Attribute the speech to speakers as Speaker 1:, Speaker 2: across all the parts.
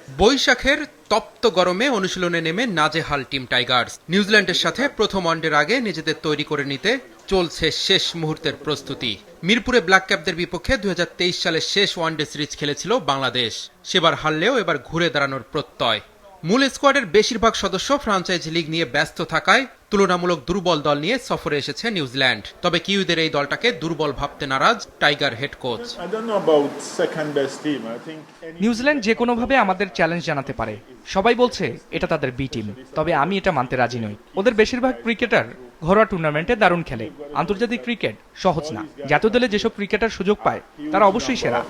Speaker 1: বৈশাখের তপ্ত গরমে অনুশীলনে নেমে নাজেহাল টিম টাইগার্স। নিউজিল্যান্ডের সাথে প্রথম ওয়ানডের আগে নিজেদের তৈরি করে নিতে চলছে শেষ মুহূর্তের প্রস্তুতি। মিরপুরে ব্ল্যাক ক্যাপদের বিপক্ষে 2023 সালে শেষ ওয়ানডে সিরিজ খেলেছিল বাংলাদেশ। সেবার হারলেও এবার ঘুরে দাঁড়ানোর প্রত্যয়। মূল স্কোয়াডের বেশিরভাগ সদস্য ফ্রাঞ্চাইজি লিগ নিয়ে ব্যস্ত থাকায় তুলনামূলক দুর্বল দল নিয়ে সফরে এসেছে নিউজিল্যান্ড। তবে কিউইদের এই দলটাকে দুর্বল ভাবতে নারাজ টাইগার হেড কোচ।
Speaker 2: নিউজিল্যান্ড যে কোনোভাবে আমাদের চ্যালেঞ্জ জানাতে পারে। সবাই বলছে এটা তাদের বি টিম, তবে আমি এটা মানতে রাজি নই। ওদের বেশিরভাগ ক্রিকেটার ঘরোয়া টুর্নামেন্টে দারুণ খেলে। আন্তর্জাতিক ক্রিকেট সহজ না। জাতীয় দলে যেসব ক্রিকেটার সুযোগ পায় তারা অবশ্যই সেরা।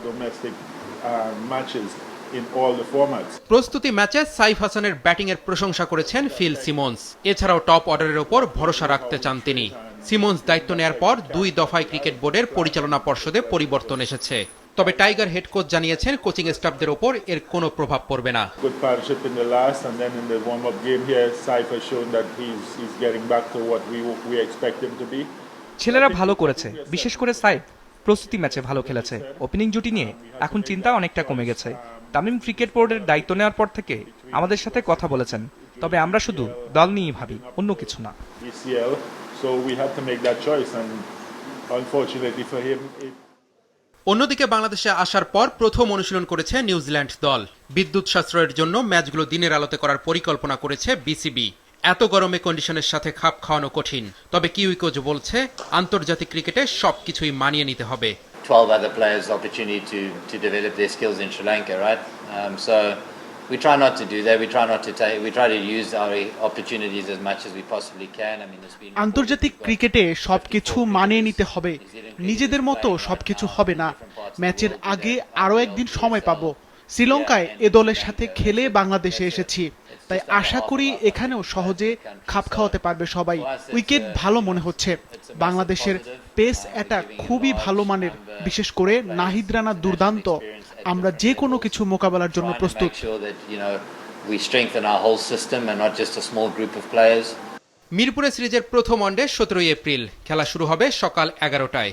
Speaker 1: প্রস্তুতি ম্যাচে সাইফ হাসানের ব্যাটিংয়ের প্রশংসা করেছেন ফিল সিমন্স। এছাড়াও টপ অর্ডারের ওপর ভরসা রাখতে চান তিনি। সিমন্স দায়িত্ব নেয়ার পর 2 দফায় ক্রিকেট বোর্ডের পরিচালনা পর্ষদে পরিবর্তন এসেছে। তবে টাইগার হেড কোচ জানিয়েছেন কোচিং স্টাফদের ওপর এর কোনো প্রভাব পড়বে না।
Speaker 2: ছেলেরা ভালো করেছে, বিশেষ করে সাইফ প্রস্তুতি ম্যাচে ভালো খেলেছে। ওপেনিং জুটি নিয়ে এখন চিন্তা অনেকটা কমে গেছে। তামিম ক্রিকেট বোর্ডের দায়িত্ব নেওয়ার পর থেকে আমাদের সাথে কথা বলেছেন, তবে আমরা শুধু দল নিয়েই ভাবি, অন্য কিছু না।
Speaker 1: অন্যদিকে বাংলাদেশে আসার পর প্রথম অনুশীলন করেছে নিউজিল্যান্ড দল। বিদ্যুৎ সাশ্রয়ের জন্য ম্যাচগুলো দিনের আলোতে করার পরিকল্পনা করেছে বিসিবি। এত গরমে কন্ডিশনের সাথে খাপ খাওয়ানো কঠিন। তবে কিউই কোচ বলছে আন্তর্জাতিক ক্রিকেটে সবকিছুই মানিয়ে নিতে হবে।
Speaker 3: 12 other players the opportunity to develop their skills in Sri Lanka, right? So we try not to do that. We try to use our opportunities as much as we possibly can. I mean, it's been
Speaker 4: আন্তর্জাতিক ক্রিকেটে সবকিছু মানিয়ে নিতে হবে। নিজেদের মতো সবকিছু হবে না। ম্যাচের আগে আরো একদিন সময় পাবো। শ্রীলঙ্কায় এ দলের সাথে খেলে বাংলাদেশে এসেছি, তাই আশা করি এখানেও সহজে খাপ খাওয়াতে পারবে সবাই। উইকেট ভালো মনে হচ্ছে। বাংলাদেশের পেস অ্যাটাক খুবই ভালো মানের, বিশেষ করে নাহিদ রানা দুর্দান্ত। আমরা যে কোনো কিছু মোকাবেলার জন্য প্রস্তুত।
Speaker 1: মিরপুরে সিরিজের প্রথম ওয়ানডে 17 এপ্রিল। খেলা শুরু হবে সকাল 11টায়।